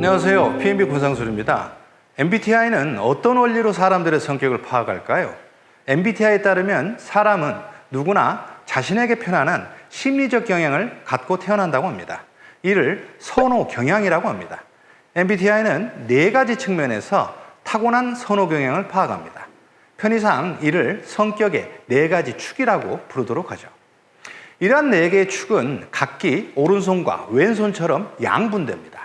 안녕하세요. PNB 권상술입니다. MBTI는 어떤 원리로 사람들의 성격을 파악할까요? MBTI에 따르면 사람은 누구나 자신에게 편안한 심리적 경향을 갖고 태어난다고 합니다. 이를 선호 경향이라고 합니다. MBTI는 4가지 측면에서 타고난 선호 경향을 파악합니다. 편의상 이를 성격의 4가지 축이라고 부르도록 하죠. 이러한 4개의 축은 각기 오른손과 왼손처럼 양분됩니다.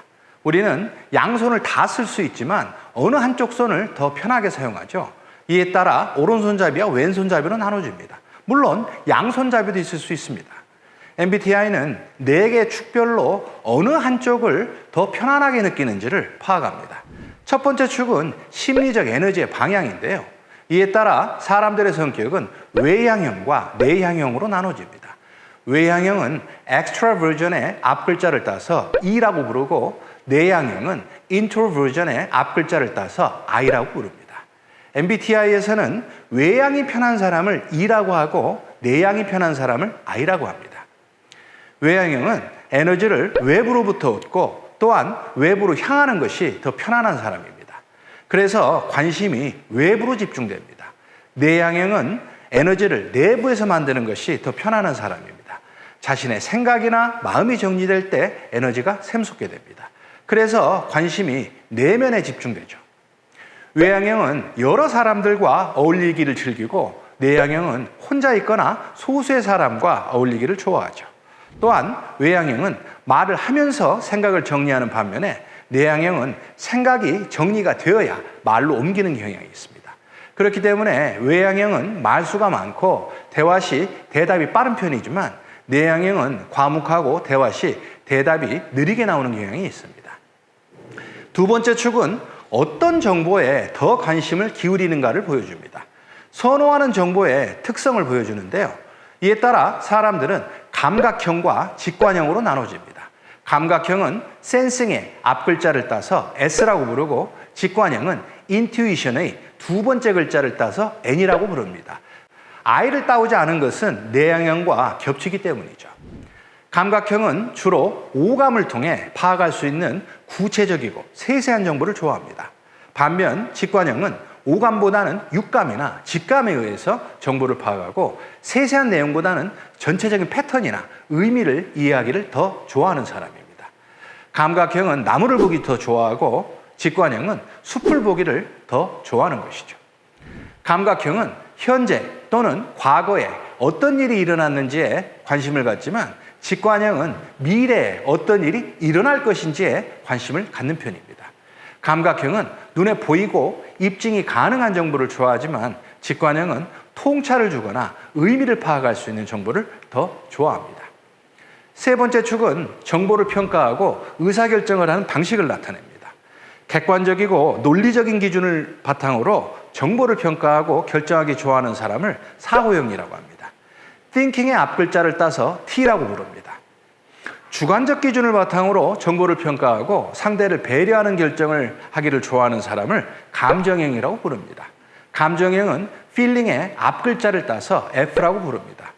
우리는 양손을 다 쓸 수 있지만 어느 한쪽 손을 더 편하게 사용하죠. 이에 따라 오른손잡이와 왼손잡이로 나눠집니다. 물론 양손잡이도 있을 수 있습니다. MBTI는 4개의 축별로 어느 한쪽을 더 편안하게 느끼는지를 파악합니다. 첫 번째 축은 심리적 에너지의 방향인데요. 이에 따라 사람들의 성격은 외향형과 내향형으로 나눠집니다. 외향형은 extraversion의 앞글자를 따서 E라고 부르고 내향형은 introversion의 앞글자를 따서 I라고 부릅니다. MBTI에서는 외향이 편한 사람을 E라고 하고 내향이 편한 사람을 I라고 합니다. 외향형은 에너지를 외부로부터 얻고 또한 외부로 향하는 것이 더 편안한 사람입니다. 그래서 관심이 외부로 집중됩니다. 내향형은 에너지를 내부에서 만드는 것이 더 편안한 사람입니다. 자신의 생각이나 마음이 정리될 때 에너지가 샘솟게 됩니다. 그래서 관심이 내면에 집중되죠. 외향형은 여러 사람들과 어울리기를 즐기고 내향형은 혼자 있거나 소수의 사람과 어울리기를 좋아하죠. 또한 외향형은 말을 하면서 생각을 정리하는 반면에 내향형은 생각이 정리가 되어야 말로 옮기는 경향이 있습니다. 그렇기 때문에 외향형은 말수가 많고 대화 시 대답이 빠른 편이지만 내향형은 과묵하고 대화 시 대답이 느리게 나오는 경향이 있습니다. 두 번째 축은 어떤 정보에 더 관심을 기울이는가를 보여줍니다. 선호하는 정보의 특성을 보여주는데요. 이에 따라 사람들은 감각형과 직관형으로 나눠집니다. 감각형은 센싱의 앞글자를 따서 S라고 부르고 직관형은 intuition의 두 번째 글자를 따서 N이라고 부릅니다. I를 따오지 않은 것은 내향형과 겹치기 때문이죠. 감각형은 주로 오감을 통해 파악할 수 있는 구체적이고 세세한 정보를 좋아합니다. 반면 직관형은 오감보다는 육감이나 직감에 의해서 정보를 파악하고 세세한 내용보다는 전체적인 패턴이나 의미를 이해하기를 더 좋아하는 사람입니다. 감각형은 나무를 보기 더 좋아하고 직관형은 숲을 보기를 더 좋아하는 것이죠. 감각형은 현재 또는 과거에 어떤 일이 일어났는지에 관심을 갖지만 직관형은 미래에 어떤 일이 일어날 것인지에 관심을 갖는 편입니다. 감각형은 눈에 보이고 입증이 가능한 정보를 좋아하지만 직관형은 통찰을 주거나 의미를 파악할 수 있는 정보를 더 좋아합니다. 세 번째 축은 정보를 평가하고 의사결정을 하는 방식을 나타냅니다. 객관적이고 논리적인 기준을 바탕으로 정보를 평가하고 결정하기 좋아하는 사람을 사고형이라고 합니다. thinking의 앞글자를 따서 T라고 부릅니다. 주관적 기준을 바탕으로 정보를 평가하고 상대를 배려하는 결정을 하기를 좋아하는 사람을 감정형이라고 부릅니다. 감정형은 feeling의 앞글자를 따서 F라고 부릅니다.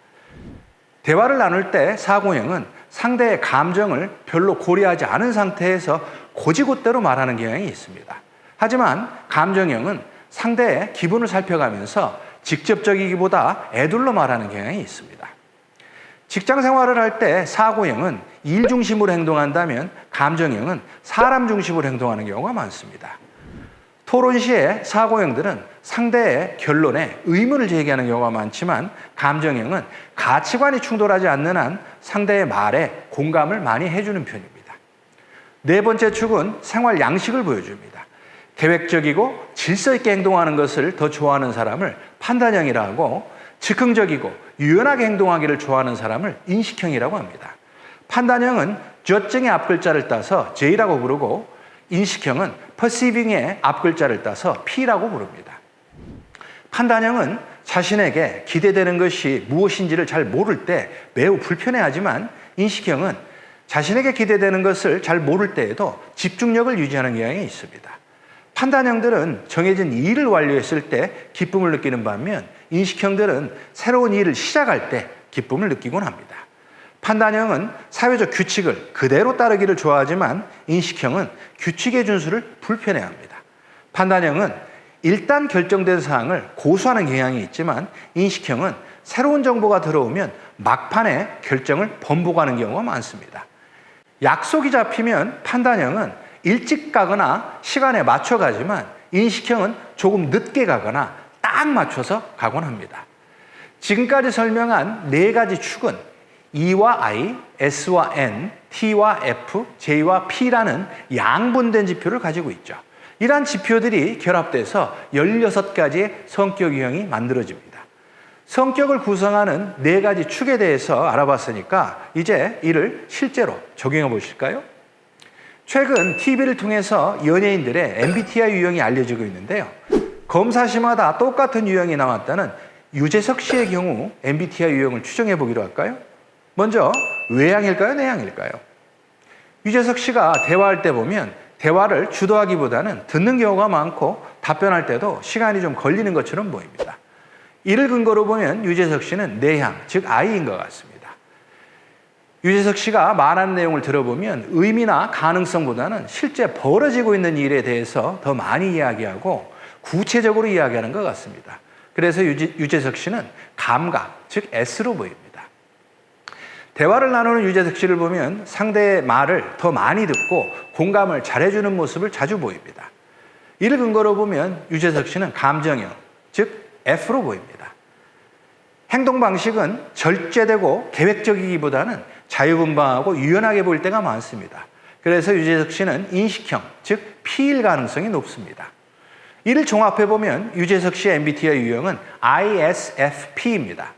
대화를 나눌 때 사고형은 상대의 감정을 별로 고려하지 않은 상태에서 곧이곧대로 말하는 경향이 있습니다. 하지만 감정형은 상대의 기분을 살펴가면서 직접적이기보다 애둘러 말하는 경향이 있습니다. 직장 생활을 할 때 사고형은 일 중심으로 행동한다면 감정형은 사람 중심으로 행동하는 경우가 많습니다. 토론 시에 사고형들은 상대의 결론에 의문을 제기하는 경우가 많지만 감정형은 가치관이 충돌하지 않는 한 상대의 말에 공감을 많이 해주는 편입니다. 네 번째 축은 생활 양식을 보여줍니다. 계획적이고 질서 있게 행동하는 것을 더 좋아하는 사람을 판단형이라 하고 즉흥적이고 유연하게 행동하기를 좋아하는 사람을 인식형이라고 합니다. 판단형은 judging의 앞글자를 따서 J라고 부르고 인식형은 perceiving의 앞글자를 따서 P라고 부릅니다. 판단형은 자신에게 기대되는 것이 무엇인지를 잘 모를 때 매우 불편해하지만 인식형은 자신에게 기대되는 것을 잘 모를 때에도 집중력을 유지하는 경향이 있습니다. 판단형들은 정해진 일을 완료했을 때 기쁨을 느끼는 반면 인식형들은 새로운 일을 시작할 때 기쁨을 느끼곤 합니다. 판단형은 사회적 규칙을 그대로 따르기를 좋아하지만 인식형은 규칙의 준수를 불편해합니다. 판단형은 일단 결정된 사항을 고수하는 경향이 있지만 인식형은 새로운 정보가 들어오면 막판에 결정을 번복하는 경우가 많습니다. 약속이 잡히면 판단형은 일찍 가거나 시간에 맞춰 가지만 인식형은 조금 늦게 가거나 딱 맞춰서 가곤 합니다. 지금까지 설명한 네 가지 축은 E와 I, S와 N, T와 F, J와 P라는 양분된 지표를 가지고 있죠. 이러한 지표들이 결합돼서 16가지의 성격 유형이 만들어집니다. 성격을 구성하는 네 가지 축에 대해서 알아봤으니까 이제 이를 실제로 적용해 보실까요? 최근 TV를 통해서 연예인들의 MBTI 유형이 알려지고 있는데요. 검사시마다 똑같은 유형이 나왔다는 유재석 씨의 경우 MBTI 유형을 추정해 보기로 할까요? 먼저 외향일까요? 내향일까요? 유재석 씨가 대화할 때 보면 대화를 주도하기보다는 듣는 경우가 많고 답변할 때도 시간이 좀 걸리는 것처럼 보입니다. 이를 근거로 보면 유재석 씨는 내향, 즉 I인 것 같습니다. 유재석 씨가 말하는 내용을 들어보면 의미나 가능성보다는 실제 벌어지고 있는 일에 대해서 더 많이 이야기하고 구체적으로 이야기하는 것 같습니다. 그래서 유재석 씨는 감각, 즉 S로 보입니다. 대화를 나누는 유재석 씨를 보면 상대의 말을 더 많이 듣고 공감을 잘해주는 모습을 자주 보입니다. 이를 근거로 보면 유재석 씨는 감정형, 즉 F로 보입니다. 행동 방식은 절제되고 계획적이기보다는 자유분방하고 유연하게 보일 때가 많습니다. 그래서 유재석 씨는 인식형, 즉 P일 가능성이 높습니다. 이를 종합해보면 유재석 씨의 MBTI 유형은 ISFP입니다.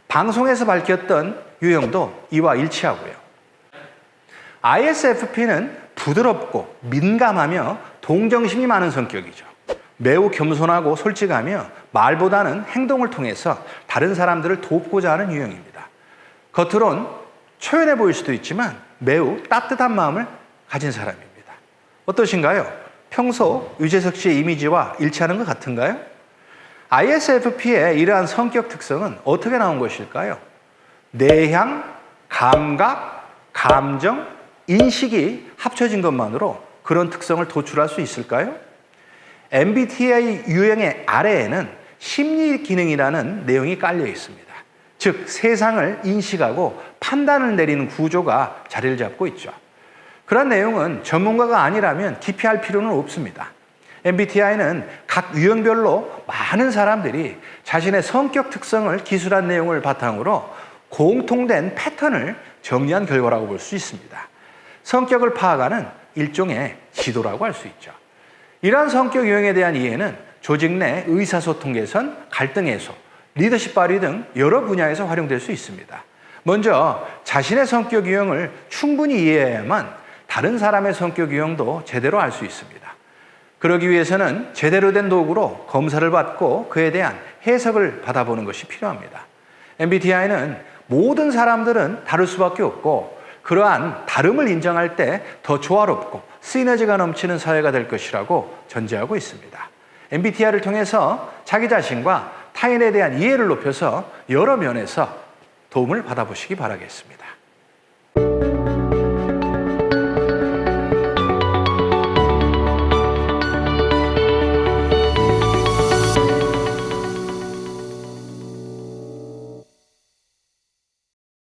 방송에서 밝혔던 유형도 이와 일치하고요. ISFP는 부드럽고 민감하며 동정심이 많은 성격이죠. 매우 겸손하고 솔직하며 말보다는 행동을 통해서 다른 사람들을 돕고자 하는 유형입니다. 겉으론 초연해 보일 수도 있지만 매우 따뜻한 마음을 가진 사람입니다. 어떠신가요? 평소 유재석 씨의 이미지와 일치하는 것 같은가요? ISFP의 이러한 성격 특성은 어떻게 나온 것일까요? 내향, 감각, 감정, 인식이 합쳐진 것만으로 그런 특성을 도출할 수 있을까요? MBTI 유형의 아래에는 심리 기능이라는 내용이 깔려 있습니다. 즉, 세상을 인식하고 판단을 내리는 구조가 자리를 잡고 있죠. 그런 내용은 전문가가 아니라면 깊이 할 필요는 없습니다. MBTI는 각 유형별로 많은 사람들이 자신의 성격 특성을 기술한 내용을 바탕으로 공통된 패턴을 정리한 결과라고 볼 수 있습니다. 성격을 파악하는 일종의 지도라고 할 수 있죠. 이러한 성격 유형에 대한 이해는 조직 내 의사소통 개선, 갈등 해소, 리더십 발휘 등 여러 분야에서 활용될 수 있습니다. 먼저 자신의 성격 유형을 충분히 이해해야만 다른 사람의 성격 유형도 제대로 알 수 있습니다. 그러기 위해서는 제대로 된 도구로 검사를 받고 그에 대한 해석을 받아보는 것이 필요합니다. MBTI는 모든 사람들은 다를 수밖에 없고 그러한 다름을 인정할 때 더 조화롭고 시너지가 넘치는 사회가 될 것이라고 전제하고 있습니다. MBTI를 통해서 자기 자신과 타인에 대한 이해를 높여서 여러 면에서 도움을 받아보시기 바라겠습니다.